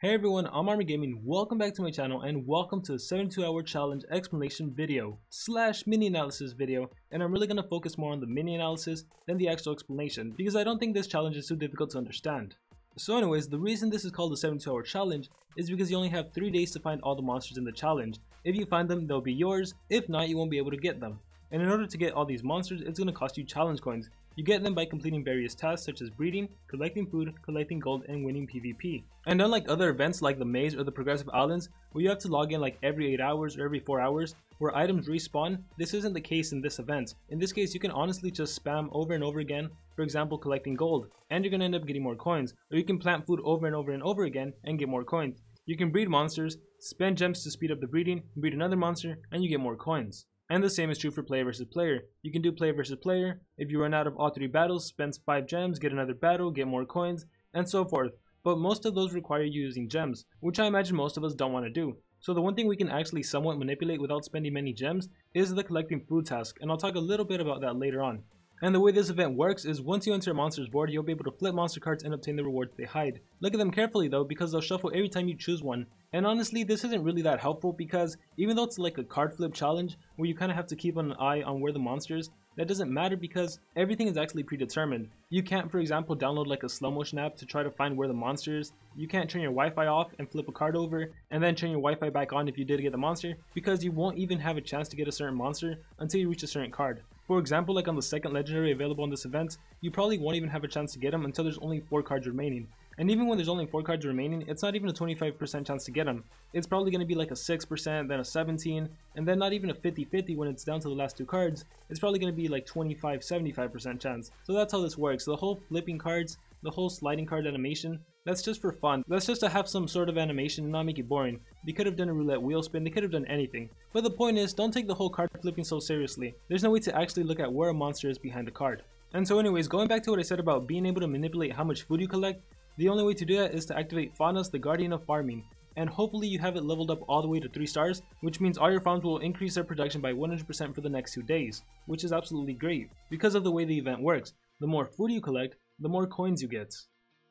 Hey everyone, I'm Ermysenigma. Welcome back to my channel and welcome to the 72-hour challenge explanation video / mini analysis video, and I'm really going to focus more on the mini analysis than the actual explanation because I don't think this challenge is too difficult to understand. So anyways, the reason this is called the 72-hour challenge is because you only have 3 days to find all the monsters in the challenge. If you find them, they'll be yours. If not, you won't be able to get them. And in order to get all these monsters, it's going to cost you challenge coins. You get them by completing various tasks such as breeding, collecting food, collecting gold, and winning PvP. And unlike other events like the maze or the progressive islands, where you have to log in like every 8 hours or every 4 hours, where items respawn, this isn't the case in this event. In this case, you can honestly just spam over and over again, for example collecting gold, and you're going to end up getting more coins. Or you can plant food over and over and over again and get more coins. You can breed monsters, spend gems to speed up the breeding, breed another monster, and you get more coins. And the same is true for player versus player. You can do player versus player. If you run out of all 3 battles, spend 5 gems, get another battle, get more coins, and so forth. But most of those require you using gems, which I imagine most of us don't want to do. So the one thing we can actually somewhat manipulate without spending many gems is the collecting food task, and I'll talk a little bit about that later on. And the way this event works is once you enter a monster's board, you'll be able to flip monster cards and obtain the rewards they hide. Look at them carefully though, because they'll shuffle every time you choose one. And honestly, this isn't really that helpful because even though it's like a card flip challenge where you kind of have to keep an eye on where the monster is, that doesn't matter because everything is actually predetermined. You can't, for example, download like a slow motion app to try to find where the monster is. You can't turn your Wi-Fi off and flip a card over and then turn your Wi-Fi back on if you did get the monster, because you won't even have a chance to get a certain monster until you reach a certain card. For example, like on the second legendary available on this event, you probably won't even have a chance to get them until there's only 4 cards remaining. And even when there's only 4 cards remaining, it's not even a 25% chance to get them. It's probably going to be like a 6%, then a 17%, and then not even a 50-50 when it's down to the last 2 cards. It's probably going to be like 25-75% chance. So that's how this works. The whole flipping cards, the whole sliding card animation, that's just for fun. That's just to have some sort of animation and not make it boring. They could have done a roulette wheel spin, they could have done anything. But the point is, don't take the whole card flipping so seriously. There's no way to actually look at where a monster is behind the card. And so anyways, going back to what I said about being able to manipulate how much food you collect, the only way to do that is to activate Faunus, the Guardian of Farming. And hopefully you have it leveled up all the way to 3 stars, which means all your farms will increase their production by 100% for the next 2 days, which is absolutely great. Because of the way the event works, the more food you collect, the more coins you get.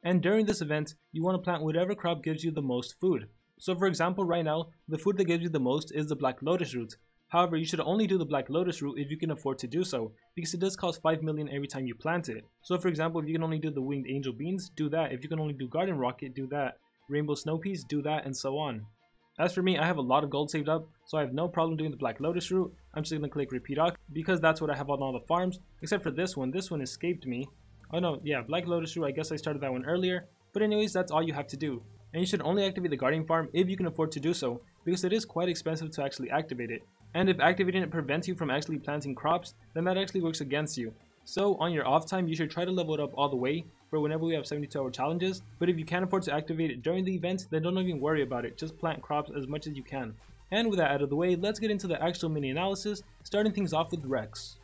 And during this event, you want to plant whatever crop gives you the most food. So for example, right now, the food that gives you the most is the Black Lotus root. However, you should only do the Black Lotus root if you can afford to do so, because it does cost 5 million every time you plant it. So for example, if you can only do the Winged Angel Beans, do that. If you can only do Garden Rocket, do that. Rainbow Snow Peas, do that, and so on. As for me, I have a lot of gold saved up, so I have no problem doing the Black Lotus root. I'm just going to click repeat all, because that's what I have on all the farms, except for this one. This one escaped me. Oh no, yeah, Black Lotus root, I guess I started that one earlier. But anyways, that's all you have to do. And you should only activate the Guardian farm if you can afford to do so, because it is quite expensive to actually activate it. And if activating it prevents you from actually planting crops, then that actually works against you. So on your off time, you should try to level it up all the way for whenever we have 72-hour challenges. But if you can't afford to activate it during the event, then don't even worry about it. Just plant crops as much as you can. And with that out of the way, let's get into the actual mini analysis, starting things off with Rex.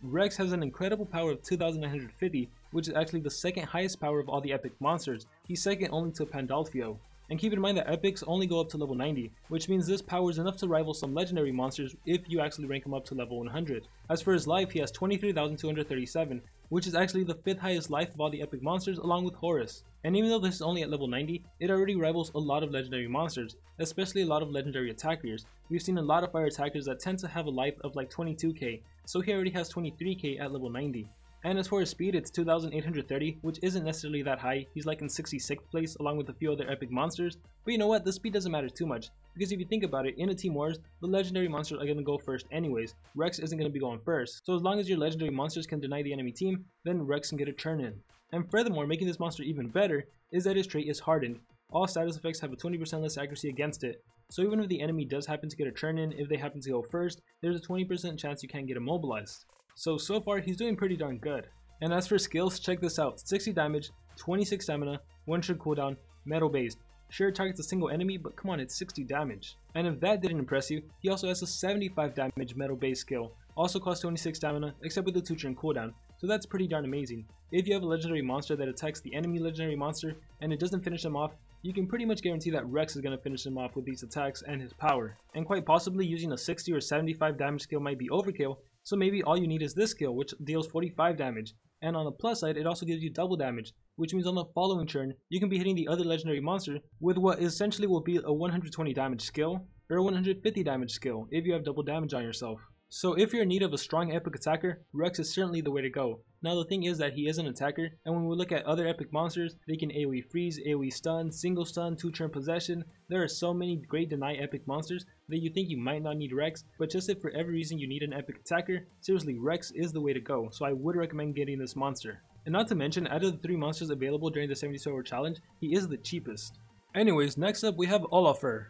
Rex has an incredible power of 2950, which is actually the second highest power of all the epic monsters. He's second only to Pandolfo. And keep in mind that epics only go up to level 90, which means this power is enough to rival some legendary monsters if you actually rank him up to level 100. As for his life, he has 23,237, which is actually the 5th highest life of all the epic monsters along with Horus. And even though this is only at level 90, it already rivals a lot of legendary monsters, especially a lot of legendary attackers. We've seen a lot of fire attackers that tend to have a life of like 22k, so he already has 23k at level 90. And as for his speed, it's 2,830, which isn't necessarily that high. He's like in 66th place along with a few other epic monsters. But you know what, the speed doesn't matter too much, because if you think about it, in a team wars, the legendary monsters are going to go first anyways. Rex isn't going to be going first. So as long as your legendary monsters can deny the enemy team, then Rex can get a turn in. And furthermore, making this monster even better is that his trait is hardened. All status effects have a 20% less accuracy against it. So even if the enemy does happen to get a turn in, if they happen to go first, there's a 20% chance you can't get immobilized. So far he's doing pretty darn good. And as for skills, check this out: 60 damage, 26 stamina, 1 shred cooldown, metal based. Sure, it targets a single enemy, but come on, it's 60 damage. And if that didn't impress you, he also has a 75 damage metal based skill. Also costs 26 stamina, except with the 2 turn cooldown. So that's pretty darn amazing. If you have a legendary monster that attacks the enemy legendary monster and it doesn't finish him off, you can pretty much guarantee that Rex is going to finish him off with these attacks and his power. And quite possibly using a 60 or 75 damage skill might be overkill, so maybe all you need is this skill, which deals 45 damage. and on the plus side it also gives you double damage, which means on the following turn you can be hitting the other legendary monster with what essentially will be a 120 damage skill or a 150 damage skill if you have double damage on yourself. So if you're in need of a strong epic attacker, Rex is certainly the way to go. Now the thing is that he is an attacker, and when we look at other epic monsters, they can AoE freeze, AoE stun, single stun, 2-turn possession. There are so many great deny epic monsters that you think you might not need Rex, but just if for every reason you need an epic attacker, seriously Rex is the way to go, so I would recommend getting this monster. And not to mention, out of the 3 monsters available during the 72-hour challenge, he is the cheapest. Anyways, next up we have Olafur.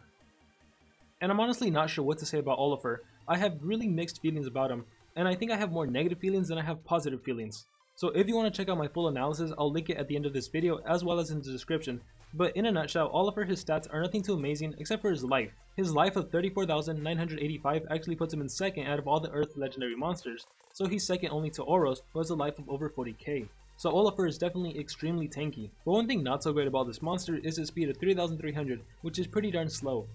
And I'm honestly not sure what to say about Olafur. I have really mixed feelings about him, and I think I have more negative feelings than I have positive feelings. So if you want to check out my full analysis, I'll link it at the end of this video as well as in the description. But in a nutshell, Olafur, his stats are nothing too amazing except for his life. His life of 34,985 actually puts him in second out of all the Earth legendary monsters, so he's second only to Oros, who has a life of over 40k. So Olafur is definitely extremely tanky. But one thing not so great about this monster is his speed of 3,300, which is pretty darn slow.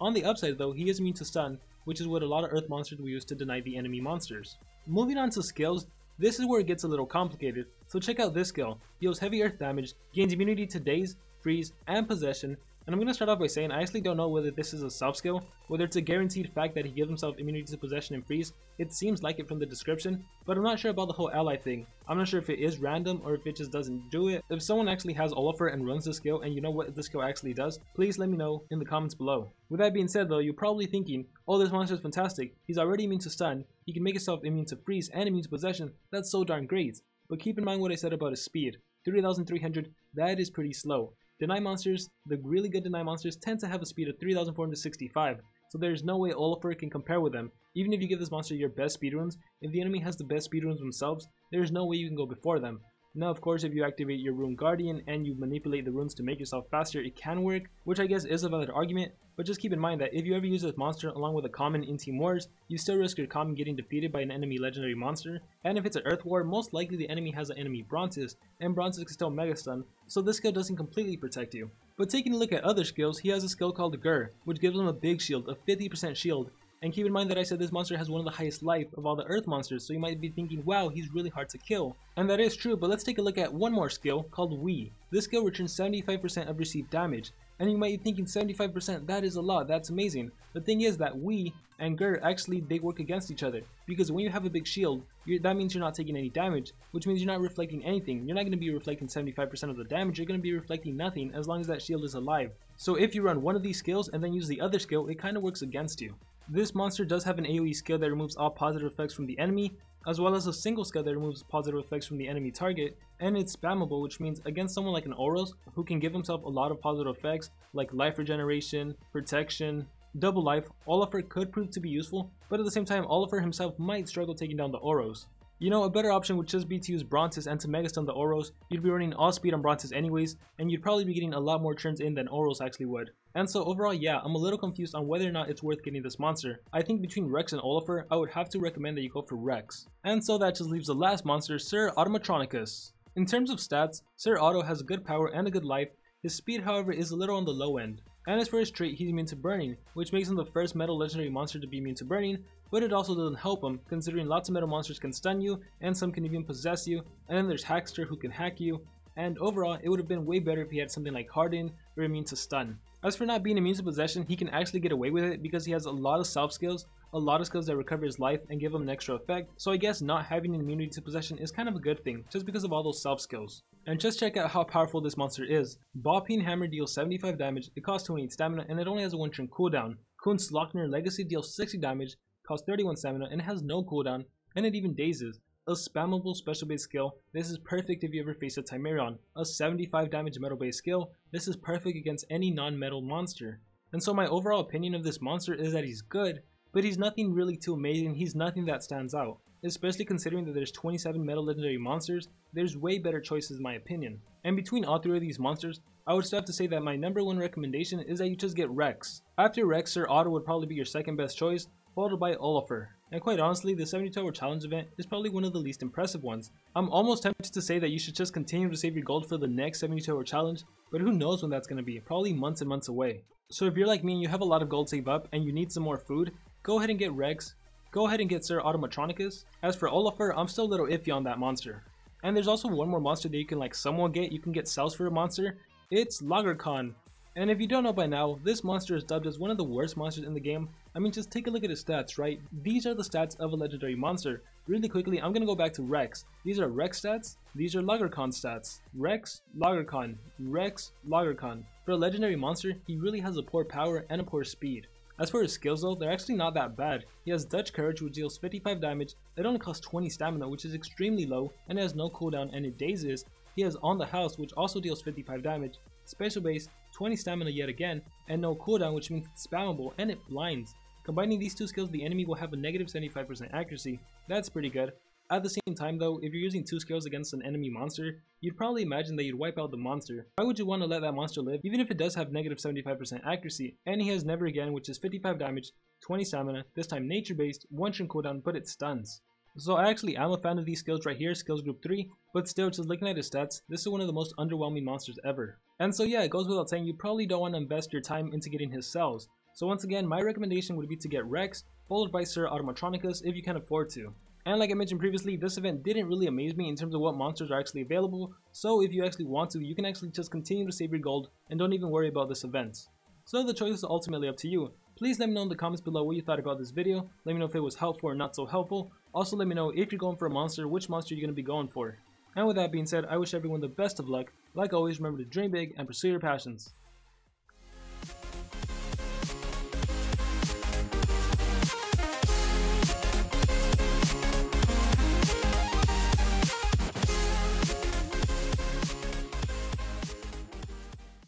On the upside though, he is immune to stun, which is what a lot of Earth monsters will use to deny the enemy monsters. Moving on to skills, this is where it gets a little complicated, so check out this skill. Deals heavy earth damage, gains immunity to daze, freeze, and possession, and I'm going to start off by saying I actually don't know whether this is a sub-skill, whether it's a guaranteed fact that he gives himself immunity to possession and freeze. It seems like it from the description, but I'm not sure about the whole ally thing. I'm not sure if it is random or if it just doesn't do it. If someone actually has Olafur and runs the skill and you know what the skill actually does, please let me know in the comments below. With that being said though, you're probably thinking, oh, this monster is fantastic, he's already immune to stun, he can make himself immune to freeze and immune to possession, that's so darn great. But keep in mind what I said about his speed. 3,300, that is pretty slow. Deny monsters, the really good deny monsters, tend to have a speed of 3,465, so there's no way Olafur can compare with them. Even if you give this monster your best speedruns, if the enemy has the best speedruns themselves, there's no way you can go before them. Now of course if you activate your Rune Guardian and you manipulate the runes to make yourself faster, it can work, which I guess is a valid argument, but just keep in mind that if you ever use this monster along with a common in Team Wars, you still risk your common getting defeated by an enemy legendary monster, and if it's an Earth War, most likely the enemy has an enemy Bronzes, and Bronzes can still Mega Stun, so this skill doesn't completely protect you. But taking a look at other skills, he has a skill called Gur, which gives him a big shield, a 50% shield. And keep in mind that I said this monster has one of the highest life of all the Earth monsters, so you might be thinking, wow, he's really hard to kill. And that is true, but let's take a look at one more skill called We. This skill returns 75% of received damage. And you might be thinking 75%, that is a lot, that's amazing. The thing is that We and Gur actually, they work against each other. Because when you have a big shield, that means you're not taking any damage, which means you're not reflecting anything. You're not going to be reflecting 75% of the damage, you're going to be reflecting nothing as long as that shield is alive. So if you run one of these skills and then use the other skill, it kind of works against you. This monster does have an AoE skill that removes all positive effects from the enemy, as well as a single skill that removes positive effects from the enemy target, and it's spammable, which means against someone like an Oros, who can give himself a lot of positive effects, like life regeneration, protection, double life, Olafur could prove to be useful, but at the same time Olafur himself might struggle taking down the Oros. You know, a better option would just be to use Bronzes and to Mega Stun the Oros. You'd be running all speed on Bronzes anyways, and you'd probably be getting a lot more turns in than Oros actually would. And so overall, yeah, I'm a little confused on whether or not it's worth getting this monster. I think between Rex and Olafur, I would have to recommend that you go for Rex. And so that just leaves the last monster, Sir Automatronicus. In terms of stats, Sir Otto has a good power and a good life. His speed, however, is a little on the low end. And as for his trait, he's immune to burning, which makes him the first metal legendary monster to be immune to burning, but it also doesn't help him, considering lots of metal monsters can stun you, and some can even possess you, and then there's Hackster who can hack you, and overall, it would have been way better if he had something like Harden or immune to stun. As for not being immune to possession, he can actually get away with it because he has a lot of self skills, a lot of skills that recover his life and give him an extra effect, so I guess not having an immunity to possession is kind of a good thing, just because of all those self skills. And just check out how powerful this monster is. Ballpeen Hammer deals 75 damage, it costs 28 stamina, and it only has a 1-turn cooldown. Kuhn's Slockner Legacy deals 60 damage, costs 31 stamina, and it has no cooldown, and it even dazes. A spammable special base skill, this is perfect if you ever face a Timerion. A 75 damage metal base skill, this is perfect against any non-metal monster. And so my overall opinion of this monster is that he's good, but he's nothing really too amazing, he's nothing that stands out. Especially considering that there's 27 metal legendary monsters, there's way better choices in my opinion. And between all three of these monsters, I would still have to say that my #1 recommendation is that you just get Rex. After Rex, Sir Otto would probably be your second best choice, followed by Olafur. And quite honestly, the 72-hour challenge event is probably one of the least impressive ones. I'm almost tempted to say that you should just continue to save your gold for the next 72-hour challenge, but who knows when that's going to be, probably months and months away. So if you're like me and you have a lot of gold saved up and you need some more food, go ahead and get Rex. Go ahead and get Sir Automatronicus. As for Olafur, I'm still a little iffy on that monster. And there's also one more monster that you can like somewhat get. You can get cells for a monster. It's Lagercon. And if you don't know by now, this monster is dubbed as one of the worst monsters in the game. I mean, just take a look at his stats, right? These are the stats of a legendary monster. Really quickly, I'm gonna go back to Rex. These are Rex stats, these are Lagercon stats. Rex, Lagercon, Rex, Lagercon. For a legendary monster, he really has a poor power and a poor speed. As for his skills though, they're actually not that bad. He has Dutch Courage, which deals 55 damage, it only costs 20 stamina, which is extremely low, and it has no cooldown and it dazes. He has On the House, which also deals 55 damage, Special Base, 20 stamina yet again, and no cooldown, which means it's spammable and it blinds. Combining these two skills, the enemy will have a negative 75% accuracy. That's pretty good. At the same time though, if you're using two skills against an enemy monster, you'd probably imagine that you'd wipe out the monster. Why would you want to let that monster live, even if it does have negative 75% accuracy? And he has Never Again, which is 55 damage, 20 stamina, this time nature based, 1 turn cooldown, but it stuns. So I actually am a fan of these skills right here, skills group 3, but still, just looking at his stats, this is one of the most underwhelming monsters ever. And so yeah, it goes without saying, you probably don't want to invest your time into getting his cells. So once again, my recommendation would be to get Rex, followed by Sir Automatronicus if you can afford to. And like I mentioned previously, this event didn't really amaze me in terms of what monsters are actually available, so if you actually want to, you can actually just continue to save your gold and don't even worry about this event. So the choice is ultimately up to you. Please let me know in the comments below what you thought about this video, let me know if it was helpful or not so helpful, also let me know if you're going for a monster, which monster you're going to be going for. And with that being said, I wish everyone the best of luck. Like always, remember to dream big and pursue your passions.